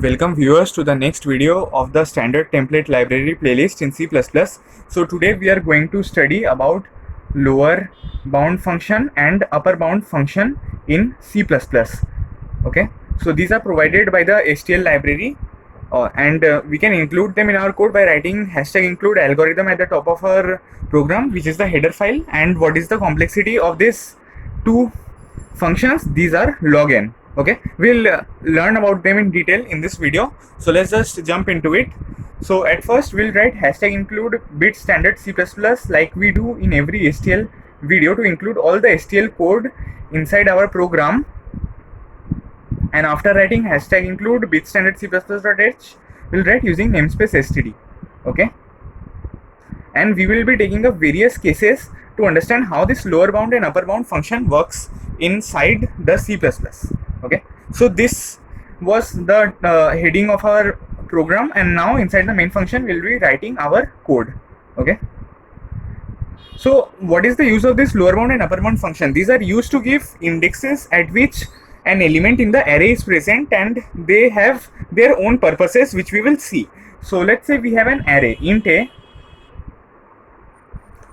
Welcome viewers to the next video of the standard template library playlist in C++. So today we are going to study about lower bound function and upper bound function in C++. Okay, so these are provided by the STL library and we can include them in our code by writing #include algorithm at the top of our program, which is the header file. And what is the complexity of this two functions? These are log n. Okay, we'll learn about them in detail in this video, so let's just jump into it. So at first we'll write #include bit standard C++ like we do in every STL video to include all the STL code inside our program. And after writing #include bit standard C++.h, we'll write using namespace std. Okay, and we will be taking up various cases to understand how this lower bound and upper bound function works inside the C++. Okay, so this was the heading of our program, and now inside the main function we'll be writing our code. Okay, so what is the use of this lower bound and upper bound function? These are used to give indexes at which an element in the array is present, and they have their own purposes which we will see. So let's say we have an array int a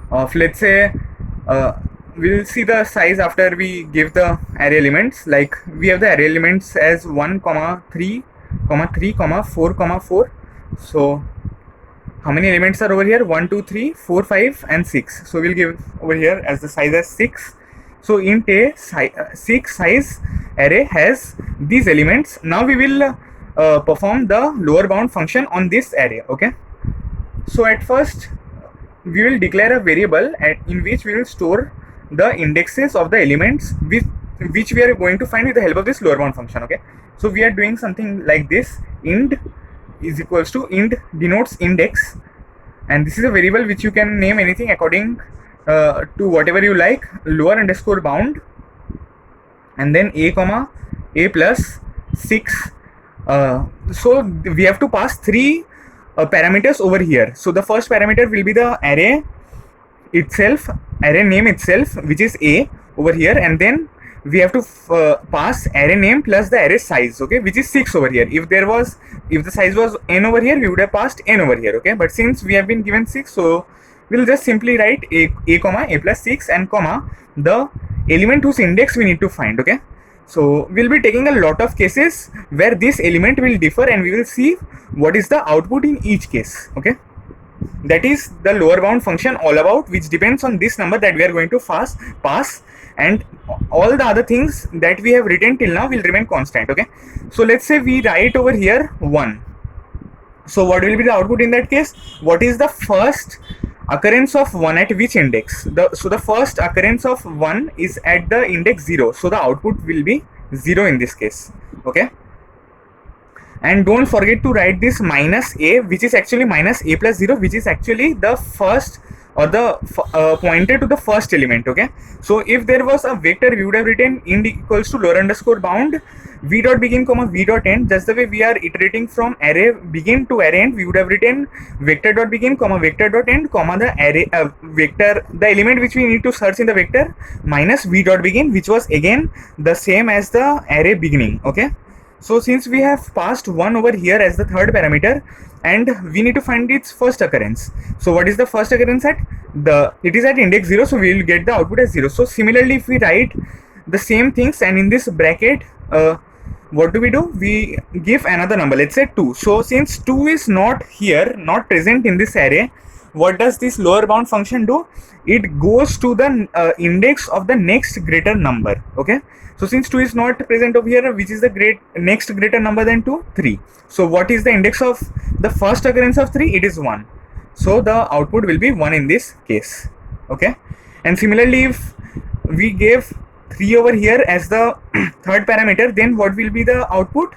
of, let's say, we'll see the size after we give the array elements. Like we have the array elements as 1, 3, 3, 4, 4. So how many elements are over here? 1, 2, 3, 4, 5 and 6. So we'll give over here as the size as 6. So int a 6 size array has these elements. Now we will perform the lower bound function on this array. Okay, so at first we will declare a variable in which we will store the indexes of the elements which we are going to find with the help of this lower bound function. Okay, so we are doing something like this. Int is equals to, int denotes index, and this is a variable which you can name anything according to whatever you like. Lower underscore bound, and then a comma a plus 6. So we have to pass three parameters over here. So the first parameter will be the array itself, array name itself, which is a over here, and then we have to pass array name plus the array size, okay, which is 6 over here. If the size was n over here, we would have passed n over here. Okay, but since we have been given 6, so we'll just simply write a comma a plus 6 and comma the element whose index we need to find. Okay, so we'll be taking a lot of cases where this element will differ, and we will see what is the output in each case. Okay, that is the lower bound function all about, which depends on this number that we are going to pass, and all the other things that we have written till now will remain constant. Okay, so let's say we write over here 1. So what will be the output in that case? What is the first occurrence of 1 at which index? So the first occurrence of 1 is at the index 0, so the output will be 0 in this case. Okay, and don't forget to write this minus a, which is actually minus a plus 0, which is actually the first or the pointer to the first element. Okay, so if there was a vector, we would have written int equals to lower underscore bound v dot begin comma v dot end. Just the way we are iterating from array begin to array end, we would have written vector dot begin comma vector dot end comma the array vector, the element which we need to search in the vector, minus v dot begin, which was again the same as the array beginning. Okay, so since we have passed 1 over here as the third parameter, and we need to find its first occurrence. So what is the first occurrence at? It is at index 0, so we will get the output as 0. So similarly, if we write the same things, and in this bracket, what do? We give another number, let's say 2. So since 2 is not here, not present in this array, what does this lower bound function do? It goes to the index of the next greater number. Okay, so since 2 is not present over here, which is the next greater number than 2? 3. So what is the index of the first occurrence of 3? It is 1. So the output will be 1 in this case. Okay, and similarly, if we gave 3 over here as the third parameter, then what will be the output?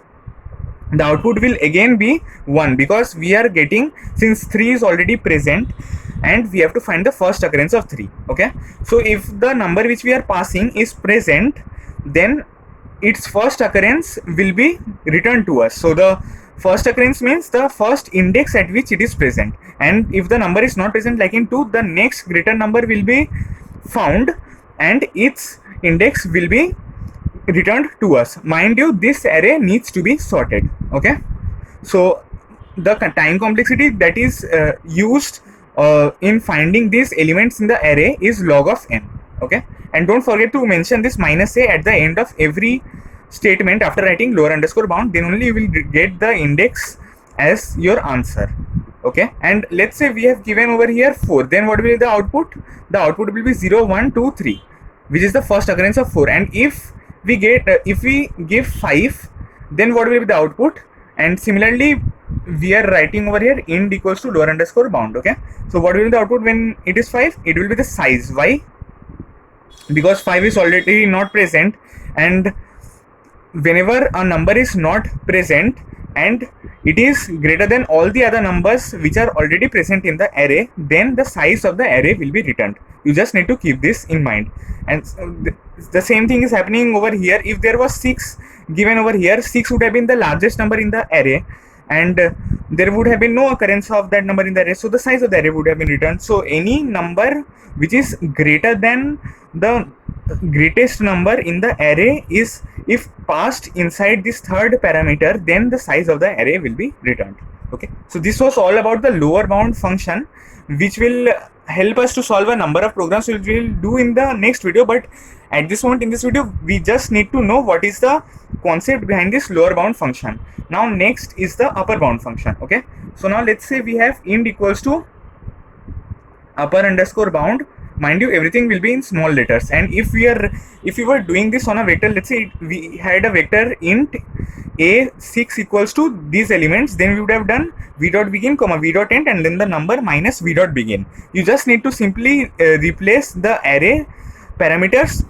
The output will again be 1, because we are getting, since 3 is already present, and we have to find the first occurrence of 3. Okay, so if the number which we are passing is present, then its first occurrence will be returned to us. So the first occurrence means the first index at which it is present, and if the number is not present, like in 2, the next greater number will be found and its index will be returned to us. Mind you, this array needs to be sorted. Okay, So the time complexity that is used in finding these elements in the array is log of n. Okay, and don't forget to mention this minus a at the end of every statement after writing lower underscore bound. Then only you will get the index as your answer. Okay, and let's say we have given over here 4, then what will be the output? The output will be 0 1 2 3, which is the first occurrence of 4. And if we get if we give 5, then what will be the output? And similarly we are writing over here int equals to lower underscore bound. Okay, so what will be the output when it is 5? It will be the size. Why? Because 5 is already not present, and whenever a number is not present and it is greater than all the other numbers which are already present in the array, then the size of the array will be returned. You just need to keep this in mind. And the same thing is happening over here. If there was 6 given over here, 6 would have been the largest number in the array, and there would have been no occurrence of that number in the array, so the size of the array would have been returned. So any number which is greater than the greatest number in the array is, if passed inside this third parameter, then the size of the array will be returned. Okay, so this was all about the lower bound function, which will help us to solve a number of programs which we will do in the next video. But at this moment in this video, we just need to know what is the concept behind this lower bound function. Now next is the upper bound function. Okay, so now let's say we have int equals to upper underscore bound. Mind you, everything will be in small letters, and if we were doing this on a vector, let's say we had a vector int a6 equals to these elements, then we would have done v dot begin comma v dot end and then the number minus v dot begin. You just need to simply replace the array parameters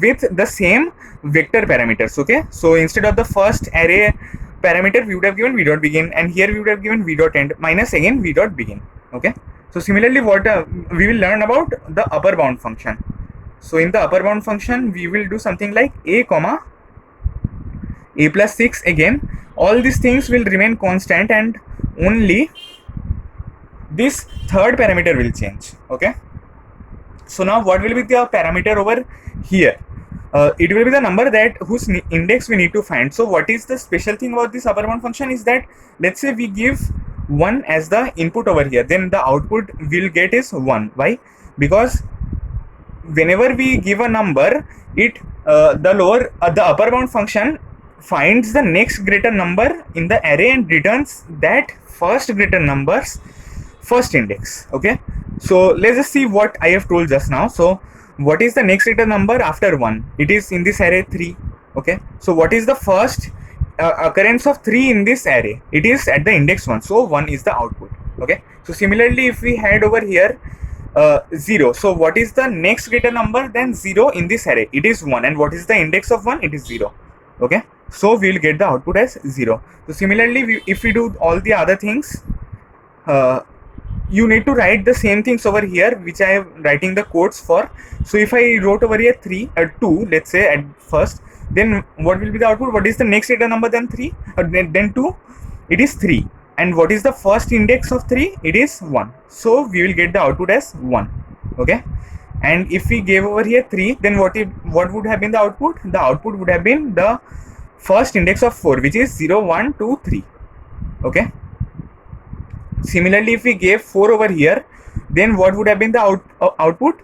with the same vector parameters. Okay, so instead of the first array parameter, we would have given v dot begin, and here we would have given v dot end minus again v dot begin. Okay, so similarly what we will learn about the upper bound function. So in the upper bound function, we will do something like a comma a plus 6 again. All these things will remain constant, and only this third parameter will change. Okay, so now what will be the parameter over here? It will be the number that whose index we need to find. So what is the special thing about this upper bound function is that, let's say we give 1 as the input over here, then the output we'll get is 1. Why? Because whenever we give a number, it the upper bound function finds the next greater number in the array and returns that first greater number's first index. Okay, so let's just see what I have told just now. So what is the next greater number after 1? It is in this array 3. Okay, so what is the first occurrence of 3 in this array? It is at the index 1, so 1 is the output. Okay, so similarly if we had over here 0, so what is the next greater number than 0 in this array? It is 1, and what is the index of 1? It is 0. Okay, so we will get the output as 0. So similarly, if we do all the other things, you need to write the same things over here which I am writing the codes for. So if I wrote over here 2, let's say at first, then what will be the output? What is the next greater number than 3? Then 2? It is 3. And what is the first index of 3? It is 1. So we will get the output as 1. Okay, and if we gave over here 3, then what would have been the output? The output would have been the first index of 4, which is 0 1 2 3. Okay, similarly if we gave 4 over here, then what would have been the output?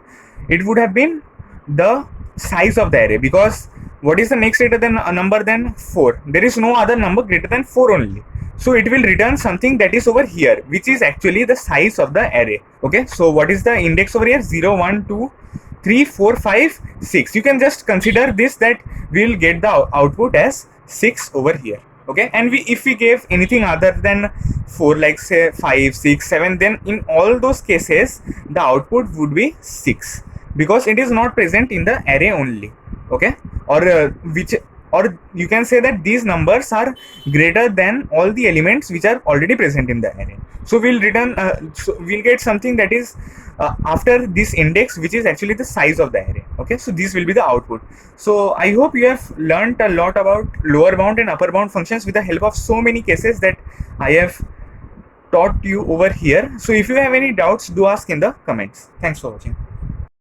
It would have been the size of the array, because what is the next greater than a number than 4? There is no other number greater than 4 only. So it will return something that is over here, which is actually the size of the array. Okay, so what is the index over here? 0 1 2 3 4 5 6. You can just consider this, that we will get the output as 6 over here. Okay, and if we gave anything other than 4, like say 5 6 7, then in all those cases the output would be 6, because it is not present in the array only. Okay, or you can say that these numbers are greater than all the elements which are already present in the array. So we'll return so we'll get something that is after this index, which is actually the size of the array. Okay, so this will be the output. So I hope you have learned a lot about lower bound and upper bound functions with the help of so many cases that I have taught you over here. So if you have any doubts, do ask in the comments. Thanks for watching.